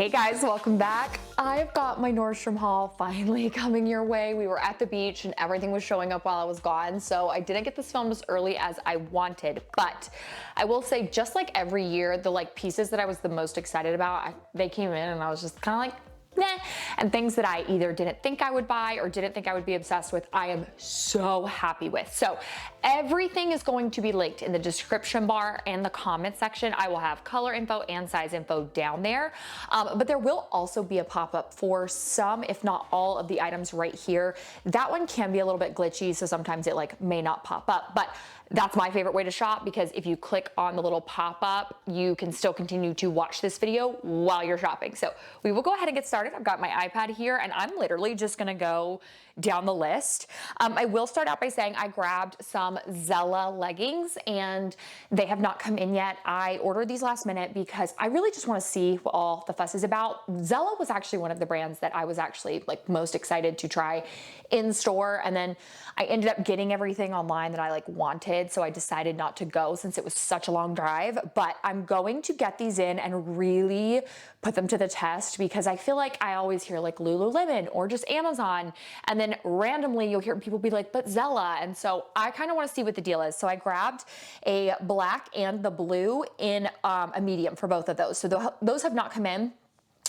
Hey guys, welcome back. I've got my Nordstrom haul finally coming your way. We were at the beach and everything was showing up while I was gone, so I didn't get this filmed as early as I wanted, but I will say, just like every year, the pieces that I was the most excited about, they came in and I was just kind of like, nah. And things that I either didn't think I would buy or didn't think I would be obsessed with, I am so happy with. So everything is going to be linked in the description bar and the comment section. I will have color info and size info down there. But there will also be a pop-up for some, if not all, of the items right here. That one can be a little bit glitchy, so sometimes it may not pop up, but that's my favorite way to shop, because if you click on the little pop-up, you can still continue to watch this video while you're shopping. So we will go ahead and get started. I've got my iPad here and I'm literally just gonna go down the list. I will start out by saying I grabbed some Zella leggings and they have not come in yet. I ordered these last minute because I really just want to see what all the fuss is about. Zella was actually one of the brands that I was actually most excited to try in store, and then I ended up getting everything online that I wanted, so I decided not to go since it was such a long drive. But I'm going to get these in and really put them to the test, because I feel like I always hear Lululemon or just Amazon, and then randomly you'll hear people be like, but Zella. And so I kind of want to see what the deal is. So I grabbed a black and the blue in a medium for both of those. So those have not come in,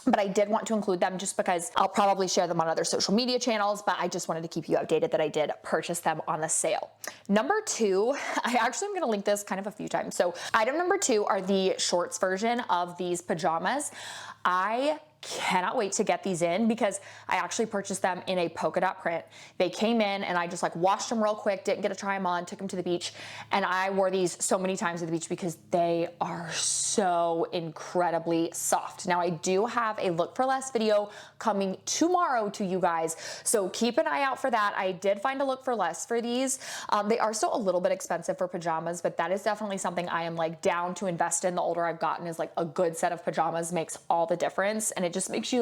but I did want to include them just because I'll probably share them on other social media channels, but I just wanted to keep you updated that I did purchase them on the sale. Number two, I actually am going to link this kind of a few times. So item number two are the shorts version of these pajamas. I cannot wait to get these in because I actually purchased them in a polka dot print. They came in and I just washed them real quick, didn't get to try them on, took them to the beach, and I wore these so many times at the beach because they are so incredibly soft. Now I do have a look for less video coming tomorrow to you guys, so keep an eye out for that. I did find a look for less for these. They are still a little bit expensive for pajamas, but that is definitely something I am down to invest in. The older I've gotten, is a good set of pajamas makes all the difference, and it just makes you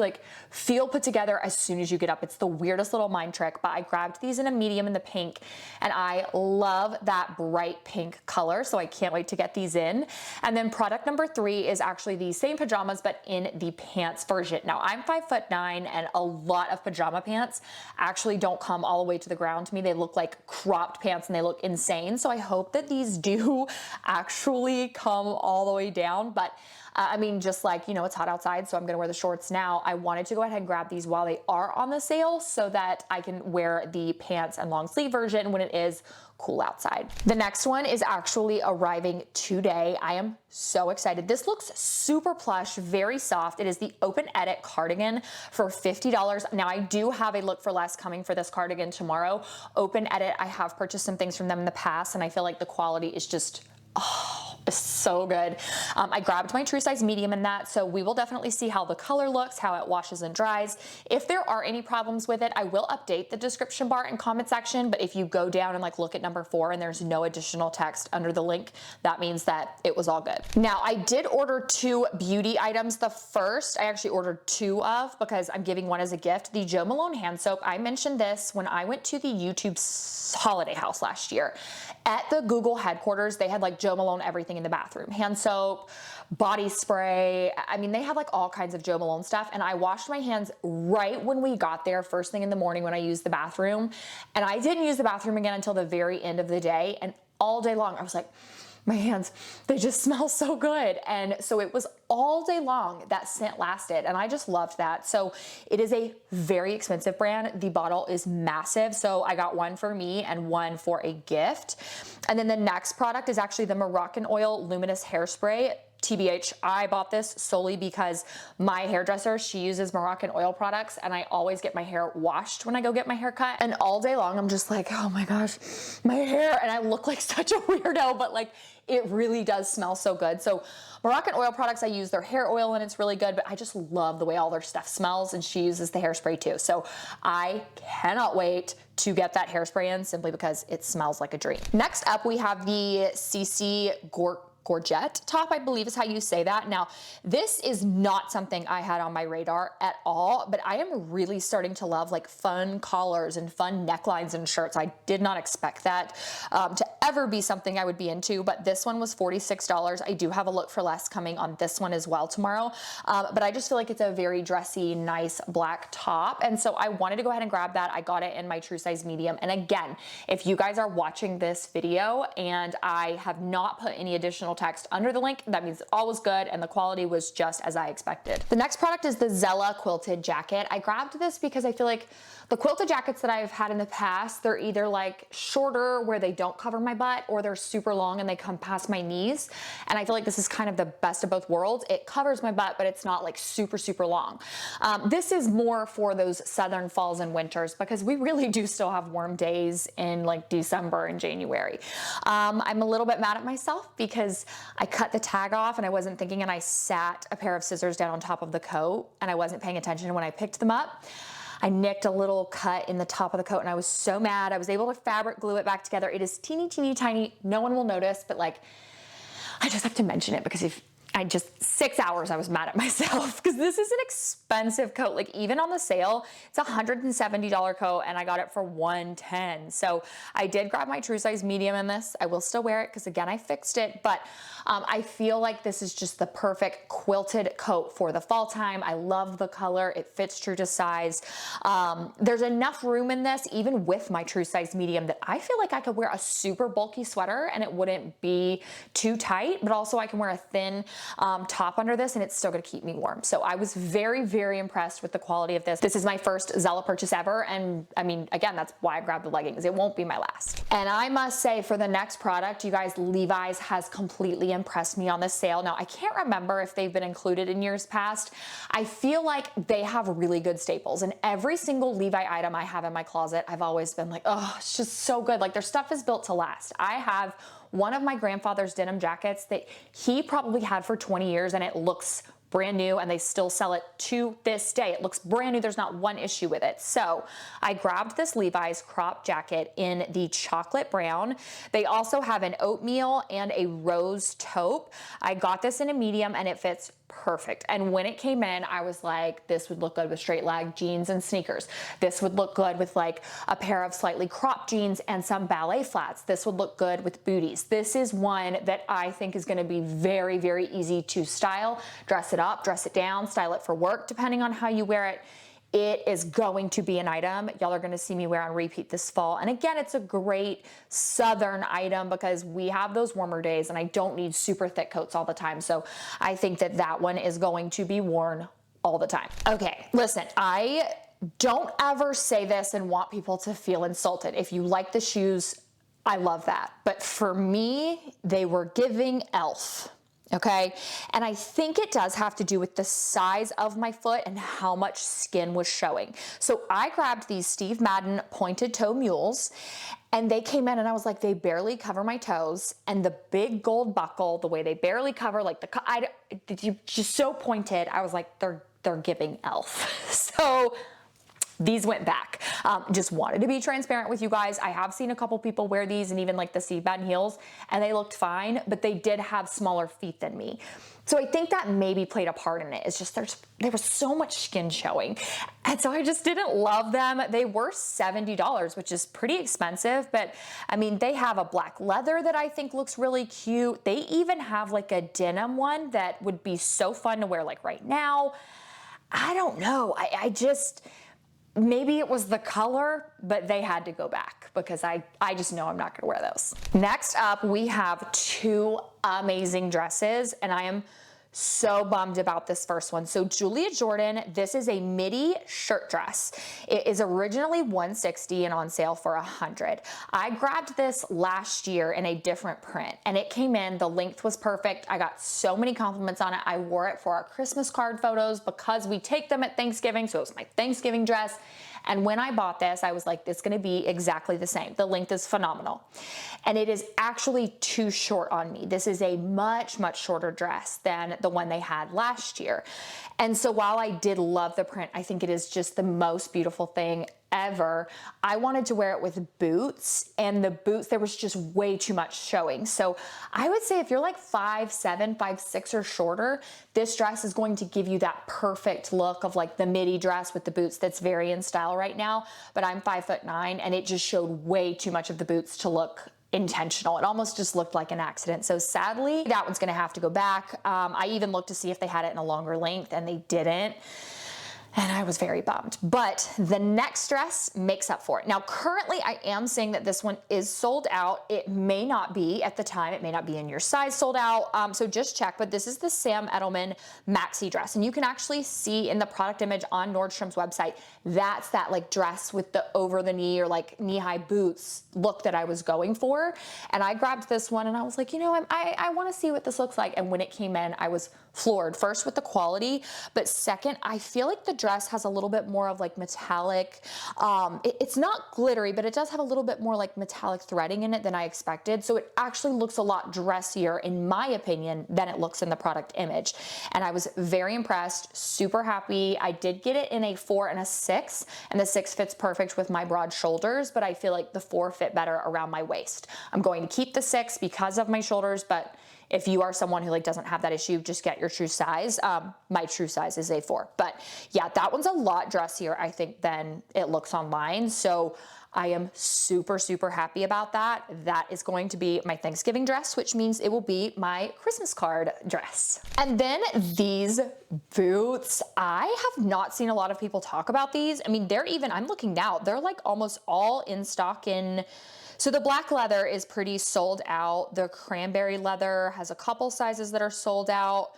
feel put together as soon as you get up. It's the weirdest little mind trick, but I grabbed these in a medium in the pink, and I love that bright pink color, so I can't wait to get these in. And then product number three is actually the same pajamas, but in the pants version. Now I'm 5'9", and a lot of pajama pants actually don't come all the way to the ground to me. They look like cropped pants and they look insane. So I hope that these do actually come all the way down, but I mean, just it's hot outside, so I'm gonna wear the shorts now. I wanted to go ahead and grab these while they are on the sale so that I can wear the pants and long sleeve version when it is cool outside. The next one is actually arriving today. I am so excited. This looks super plush, very soft. It is the Open Edit cardigan for $50. Now I do have a look for less coming for this cardigan tomorrow. Open Edit, I have purchased some things from them in the past, and I feel like the quality is just, it's so good. I grabbed my true size medium in that, so we will definitely see how the color looks, how it washes and dries. If there are any problems with it, I will update the description bar and comment section, but if you go down and look at number 4 and there's no additional text under the link, that means that it was all good. Now I did order 2 beauty items. The first I actually ordered 2 of because I'm giving one as a gift. The Jo Malone hand soap. I mentioned this when I went to the YouTube holiday house last year. At the Google headquarters, they had Jo Malone everything in the bathroom. Hand soap, body spray. I mean, they had all kinds of Jo Malone stuff, and I washed my hands right when we got there, first thing in the morning when I used the bathroom, and I didn't use the bathroom again until the very end of the day, and all day long I was like, my hands, they just smell so good. And so it was all day long that scent lasted, and I just loved that. So it is a very expensive brand. The bottle is massive, so I got one for me and one for a gift. And then the next product is actually the Moroccan Oil Luminous Hairspray. TBH, I bought this solely because my hairdresser, she uses Moroccan oil products, and I always get my hair washed when I go get my hair cut. And all day long, I'm just oh my gosh, my hair. And I look like such a weirdo, but it really does smell so good. So Moroccan oil products, I use their hair oil and it's really good, but I just love the way all their stuff smells, and she uses the hairspray too. So I cannot wait to get that hairspray in simply because it smells like a dream. Next up, we have the CC gorget top, I believe is how you say that. Now, this is not something I had on my radar at all, but I am really starting to love like fun collars and fun necklines and shirts. I did not expect that to ever be something I would be into, but this one was $46. I do have a look for less coming on this one as well tomorrow, but I just feel like it's a very dressy, nice black top, and so I wanted to go ahead and grab that. I got it in my true size medium, and again, if you guys are watching this video and I have not put any additional text under the link, that means all was good and the quality was just as I expected. The next product is the Zella quilted jacket. I grabbed this because I feel like the quilted jackets that I've had in the past, they're either like shorter where they don't cover my butt, or they're super long and they come past my knees. And I feel like this is kind of the best of both worlds. It covers my butt, but it's not like super, super long. This is more for those southern falls and winters because we really do still have warm days in like December and January. I'm a little bit mad at myself because I cut the tag off and I wasn't thinking, and I sat a pair of scissors down on top of the coat and I wasn't paying attention when I picked them up. I nicked a little cut in the top of the coat and I was so mad. I was able to fabric glue it back together. It is teeny, teeny, tiny. No one will notice, but like, I just have to mention it because if I just 6 hours I was mad at myself because this is an expensive coat. Like even on the sale, it's a $170 coat and I got it for $110. So I did grab my true size medium in this. I will still wear it because again, I fixed it, but I feel like this is just the perfect quilted coat for the fall time. I love the color. It fits true to size. There's enough room in this, even with my true size medium, that I feel like I could wear a super bulky sweater and it wouldn't be too tight, but also I can wear a thin top under this and it's still gonna keep me warm. So I was very, very impressed with the quality of this. This is my first Zella purchase ever. And I mean, again, that's why I grabbed the leggings. It won't be my last. And I must say for the next product, you guys, Levi's has completely impressed me on this sale. Now, I can't remember if they've been included in years past. I feel like they have really good staples, and every single Levi item I have in my closet, I've always been like, oh, it's just so good. Like their stuff is built to last. I have one of my grandfather's denim jackets that he probably had for 20 years and it looks brand new, and they still sell it to this day. It looks brand new. There's not one issue with it. So I grabbed this Levi's crop jacket in the chocolate brown. They also have an oatmeal and a rose taupe. I got this in a medium and it fits perfect. And when it came in, I was like, this would look good with straight leg jeans and sneakers. This would look good with like a pair of slightly cropped jeans and some ballet flats. This would look good with booties. This is one that I think is going to be very, very easy to style, dress it up, dress it down, style it for work, depending on how you wear it. It is going to be an item y'all are going to see me wear on repeat this fall. And again, it's a great southern item because we have those warmer days and I don't need super thick coats all the time. So I think that that one is going to be worn all the time. Okay, listen, I don't ever say this and want people to feel insulted. If you like the shoes, I love that. But for me, they were giving elf. Okay. And I think it does have to do with the size of my foot and how much skin was showing. So I grabbed these Steve Madden pointed toe mules and they came in and I was like, they barely cover my toes. And the big gold buckle, the way they barely cover, like you're just so pointed. I was like, they're giving elf. So these went back. Just wanted to be transparent with you guys. I have seen a couple people wear these and even like the Steve Madden heels and they looked fine, but they did have smaller feet than me. So I think that maybe played a part in it. It's just there was so much skin showing. And so I just didn't love them. They were $70, which is pretty expensive, but I mean, they have a black leather that I think looks really cute. They even have like a denim one that would be so fun to wear like right now. I don't know. I just, maybe it was the color, but they had to go back because I just know I'm not gonna wear those. Next up, we have two amazing dresses and I am so bummed about this first one. So Julia Jordan, this is a midi shirt dress. It is originally $160 and on sale for $100. I grabbed this last year in a different print and it came in, the length was perfect. I got so many compliments on it. I wore it for our Christmas card photos because we take them at Thanksgiving. So it was my Thanksgiving dress. And when I bought this, I was like, this is gonna be exactly the same. The length is phenomenal. And it is actually too short on me. This is a much, much shorter dress than the one they had last year. And so while I did love the print, I think it is just the most beautiful thing ever, I wanted to wear it with boots, and the boots, there was just way too much showing. So I would say if you're like 5'7", 5'6", or shorter, this dress is going to give you that perfect look of like the midi dress with the boots that's very in style right now. But I'm 5'9", and it just showed way too much of the boots to look intentional. It almost just looked like an accident. So sadly, that one's gonna have to go back. I even looked to see if they had it in a longer length, and they didn't. And I was very bummed, but the next dress makes up for it. Now, currently I am seeing that this one is sold out. It may not be at the time, it may not be in your size sold out. So just check, but this is the Sam Edelman maxi dress. And you can actually see in the product image on Nordstrom's website, that's that like dress with the over the knee or like knee high boots look that I was going for. And I grabbed this one and I was like, you know, I wanna see what this looks like. And when it came in, I was floored, first with the quality, but second, I feel like the dress has a little bit more of like metallic, it's not glittery, but it does have a little bit more like metallic threading in it than I expected. So it actually looks a lot dressier, in my opinion, than it looks in the product image. And I was very impressed, super happy. I did get it in a 4 and a 6, and the 6 fits perfect with my broad shoulders, but I feel like the 4 fit better around my waist. I'm going to keep the 6 because of my shoulders, but if you are someone who like doesn't have that issue, just get your true size. My true size is a 4, but yeah, that one's a lot dressier, I think, than it looks online. So I am super, super happy about that. That is going to be my Thanksgiving dress, which means it will be my Christmas card dress. And then these boots, I have not seen a lot of people talk about these. I mean, I'm looking now, they're like almost all in stock in. So the black leather is pretty sold out. The cranberry leather has a couple sizes that are sold out,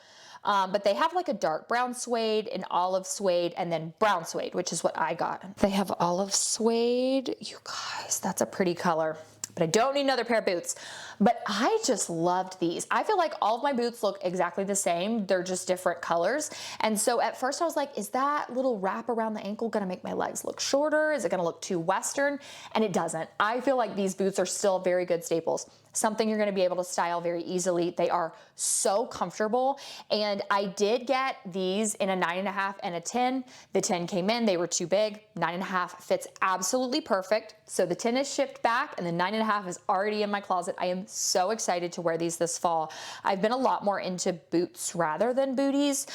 but they have like a dark brown suede, an olive suede, and then brown suede, which is what I got. They have olive suede. You guys, that's a pretty color. But I don't need another pair of boots. But I just loved these. I feel like all of my boots look exactly the same. They're just different colors. And so at first I was like, is that little wrap around the ankle gonna make my legs look shorter? Is it gonna look too Western? And it doesn't. I feel like these boots are still very good staples. Something you're gonna be able to style very easily. They are so comfortable. And I did get these in a 9.5 and a 10. The 10 came in, they were too big. 9.5 fits absolutely perfect. So the 10 is shipped back and the 9.5 is already in my closet. I am so excited to wear these this fall. I've been a lot more into boots rather than booties.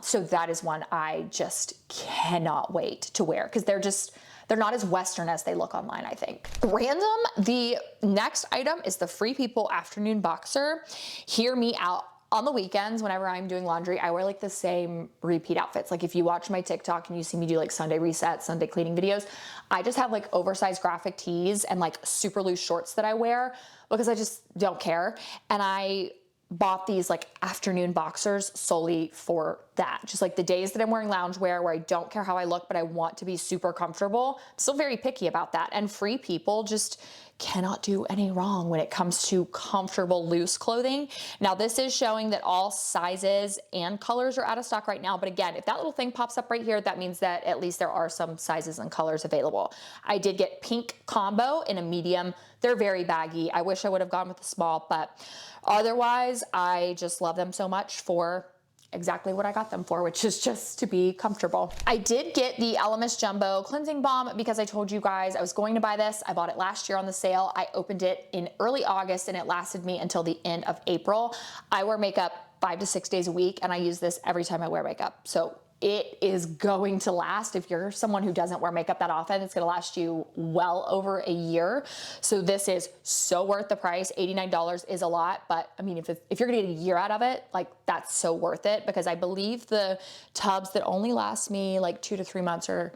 So that is one I just cannot wait to wear because they're not as Western as they look online, I think. Random, the next item is the Free People afternoon boxer. Hear me out. On the weekends, whenever I'm doing laundry, I wear like the same repeat outfits. Like if you watch my TikTok and you see me do like Sunday resets, Sunday cleaning videos, I just have like oversized graphic tees and like super loose shorts that I wear because I just don't care. And I bought these like afternoon boxers solely for that. Just like the days that I'm wearing loungewear where I don't care how I look, but I want to be super comfortable. I'm still very picky about that. And Free People just cannot do any wrong when it comes to comfortable loose clothing. Now this is showing that all sizes and colors are out of stock right now. But again, if that little thing pops up right here, that means that at least there are some sizes and colors available. I did get pink combo in a medium. They're very baggy. I wish I would have gone with the small, but otherwise I just love them so much for exactly what I got them for, which is just to be comfortable. I did get the Elemis Jumbo Cleansing Balm because I told you guys I was going to buy this. I bought it last year on the sale. I opened it in early August and it lasted me until the end of April. I wear makeup 5 to 6 days a week and I use this every time I wear makeup. So it is going to last. If you're someone who doesn't wear makeup that often, it's gonna last you well over a year. So this is so worth the price. $89 is a lot, but I mean, if you're gonna get a year out of it, like that's so worth it because I believe the tubs that only last me like 2 to 3 months are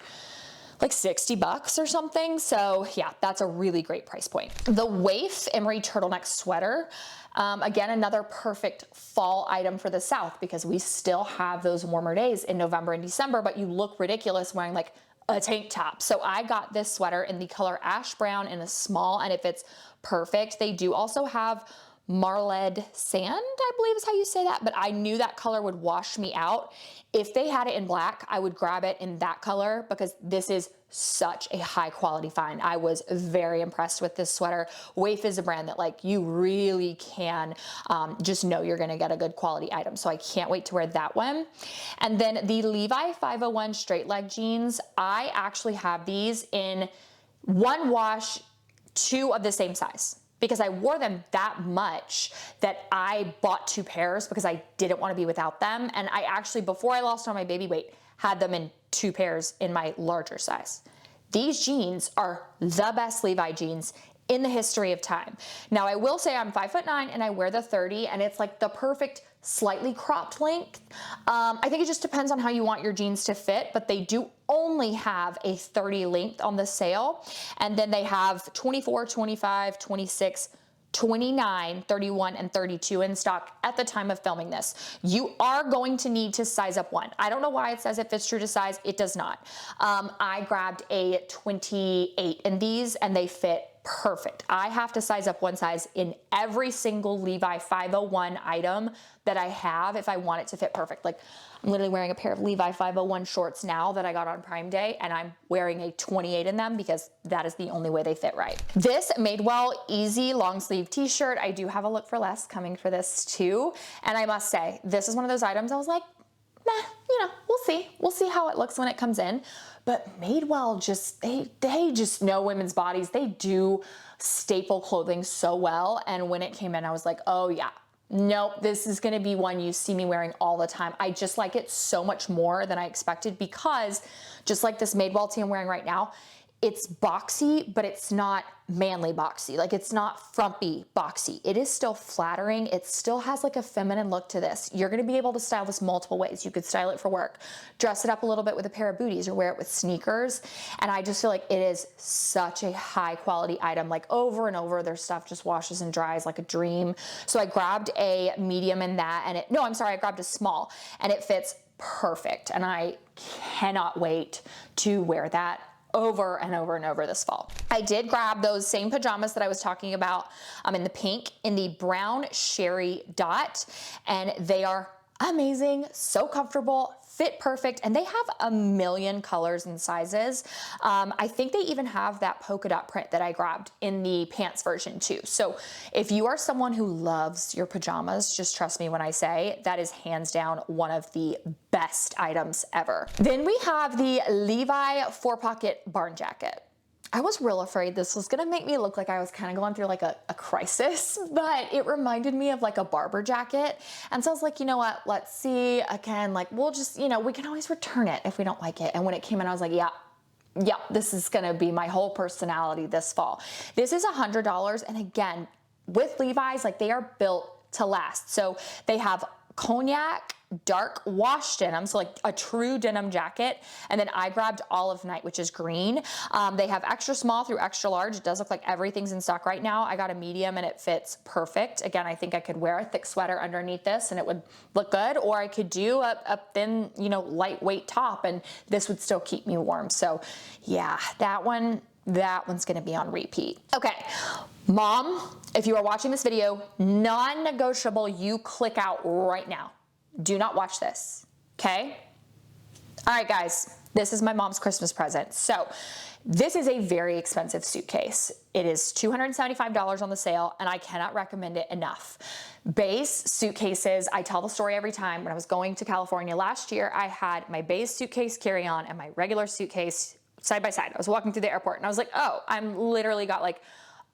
like $60 or something. So yeah, that's a really great price point. The Waif Emery turtleneck sweater. Again, another perfect fall item for the South because we still have those warmer days in November and December, but you look ridiculous wearing like a tank top. So I got this sweater in the color ash brown in a small and it fits perfect. They do also have Marled Sand, I believe is how you say that, but I knew that color would wash me out. If they had it in black, I would grab it in that color because this is such a high quality find. I was very impressed with this sweater. Waif is a brand that like you really can just know you're gonna get a good quality item. So I can't wait to wear that one. And then the Levi 501 straight leg jeans, I actually have these in one wash, two of the same size, because I wore them that much that I bought two pairs because I didn't want to be without them. And I actually, before I lost all my baby weight, had them in two pairs in my larger size. These jeans are the best Levi jeans in the history of time. Now I will say I'm 5'9" and I wear the 30 and it's like the perfect slightly cropped length. I think it just depends on how you want your jeans to fit, but they do only have a 30 length on the sale. And then they have 24, 25, 26, 29, 31, and 32 in stock at the time of filming this. You are going to need to size up one. I don't know why it says it fits true to size. It does not. I grabbed a 28 in these and they fit perfect. I have to size up one size in every single Levi 501 item that I have if I want it to fit perfect. Like I'm literally wearing a pair of Levi 501 shorts now that I got on Prime Day and I'm wearing a 28 in them because that is the only way they fit right. This Madewell Easy long sleeve t-shirt, I do have a look for less coming for this too. And I must say, this is one of those items I was like, nah, you know, we'll see. We'll see how it looks when it comes in. But Madewell just, they just know women's bodies. They do staple clothing so well. And when it came in, I was like, oh yeah, nope, this is gonna be one you see me wearing all the time. I just like it so much more than I expected because just like this Madewell tee I'm wearing right now, it's boxy, but it's not manly boxy. Like it's not frumpy boxy. It is still flattering. It still has like a feminine look to this. You're gonna be able to style this multiple ways. You could style it for work, dress it up a little bit with a pair of booties or wear it with sneakers. And I just feel like it is such a high quality item. Like over and over, their stuff just washes and dries like a dream. So I grabbed a medium in that and I grabbed a small and it fits perfect. And I cannot wait to wear that over and over and over this fall. I did grab those same pajamas that I was talking about in the pink, in the brown sherry dot, and they are amazing, so comfortable, fit perfect, and they have a million colors and sizes. I think they even have that polka dot print that I grabbed in the pants version too. So if you are someone who loves your pajamas, just trust me when I say that is hands down one of the best items ever. Then we have the Levi 4-pocket barn jacket. I was real afraid this was gonna make me look like I was kind of going through like a crisis, but it reminded me of like a barber jacket. And so I was like, you know what, let's see, again, like we'll just, you know, we can always return it if we don't like it. And when it came in, I was like, yeah, this is gonna be my whole personality this fall. This is $100. And again, with Levi's, like they are built to last. So they have cognac, dark washed denim, so like a true denim jacket. And then I grabbed olive night, which is green. They have extra small through extra large. It does look like everything's in stock right now. I got a medium and it fits perfect. Again, I think I could wear a thick sweater underneath this and it would look good, or I could do a thin, you know, lightweight top and this would still keep me warm. So yeah, that one's gonna be on repeat. Okay, Mom, if you are watching this video, non-negotiable, you click out right now. Do not watch this, okay? All right, guys, this is my mom's Christmas present. So this is a very expensive suitcase. It is $275 on the sale, and I cannot recommend it enough. Base suitcases, I tell the story every time. When I was going to California last year, I had my base suitcase carry-on and my regular suitcase side by side. I was walking through the airport, and I was like, oh, I'm literally got like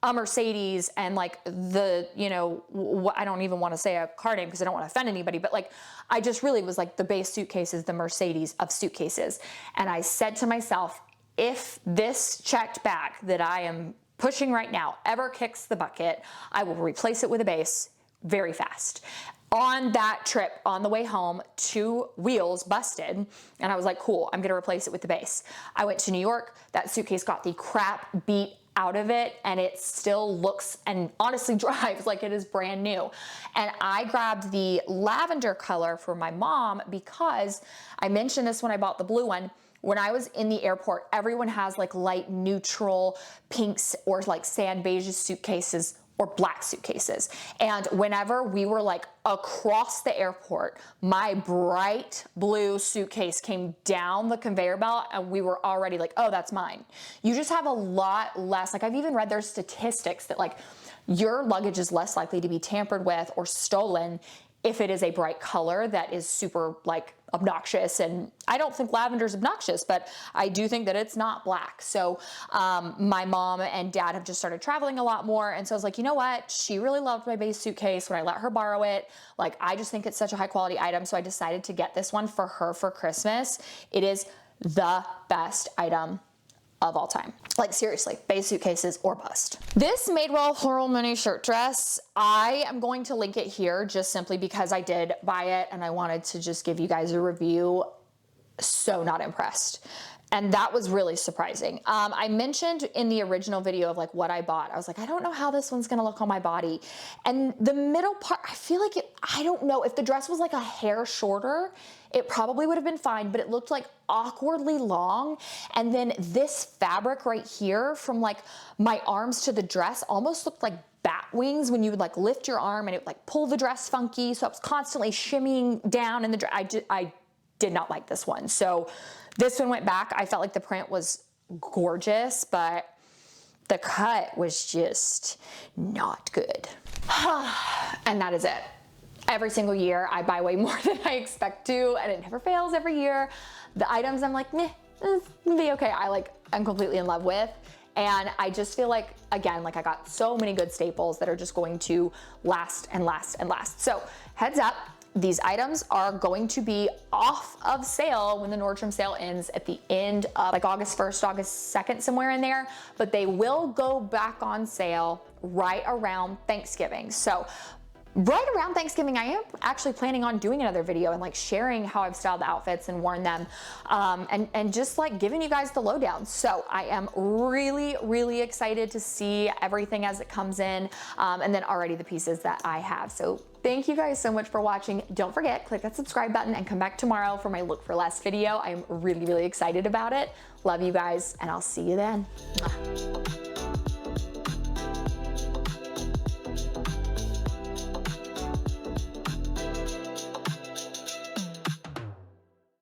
a Mercedes and like the, you know, I don't even want to say a car name because I don't want to offend anybody, but like, I just really was like the base suitcase is the Mercedes of suitcases. And I said to myself, if this checked bag that I am pushing right now ever kicks the bucket, I will replace it with a base very fast. On that trip, on the way home, 2 wheels busted, and I was like, cool, I'm gonna replace it with the base. I went to New York, that suitcase got the crap beat out of it, and it still looks and honestly drives like it is brand new. And I grabbed the lavender color for my mom because I mentioned this when I bought the blue one. When I was in the airport, everyone has like light neutral pinks or like sand beige suitcases or black suitcases. And whenever we were like across the airport, my bright blue suitcase came down the conveyor belt and we were already like, oh, that's mine. You just have a lot less, like I've even read there's statistics that like your luggage is less likely to be tampered with or stolen if it is a bright color that is super like obnoxious. And I don't think lavender is obnoxious, but I do think that it's not black. So my mom and dad have just started traveling a lot more. And so I was like, you know what? She really loved my base suitcase when I let her borrow it. Like, I just think it's such a high quality item. So I decided to get this one for her for Christmas. It is the best item of all time. Like, seriously, base suitcases or bust. This Madewell floral mini shirt dress, I am going to link it here just simply because I did buy it and I wanted to just give you guys a review. So not impressed. And that was really surprising. I mentioned in the original video of like what I bought, I was like, I don't know how this one's gonna look on my body. And the middle part, I feel like I don't know, if the dress was like a hair shorter, it probably would have been fine, but it looked like awkwardly long. And then this fabric right here from like my arms to the dress almost looked like bat wings when you would like lift your arm and it would like pull the dress funky. So I was constantly shimmying down in the dress. I did not like this one. So this one went back. I felt like the print was gorgeous, but the cut was just not good. And that is it. Every single year I buy way more than I expect to, and it never fails every year. The items I'm like, meh, it's gonna be okay. I'm completely in love with. And I just feel like, again, like I got so many good staples that are just going to last and last and last. So heads up, these items are going to be off of sale when the Nordstrom sale ends at the end of like August 1st, August 2nd, somewhere in there, but they will go back on sale right around Thanksgiving. So right around Thanksgiving, I am actually planning on doing another video and like sharing how I've styled the outfits and worn them, and just like giving you guys the lowdown. So I am really, really excited to see everything as it comes in, and then already the pieces that I have. So thank you guys so much for watching. Don't forget, click that subscribe button and come back tomorrow for my Look for Less video. I'm really, really excited about it. Love you guys, and I'll see you then. Mwah.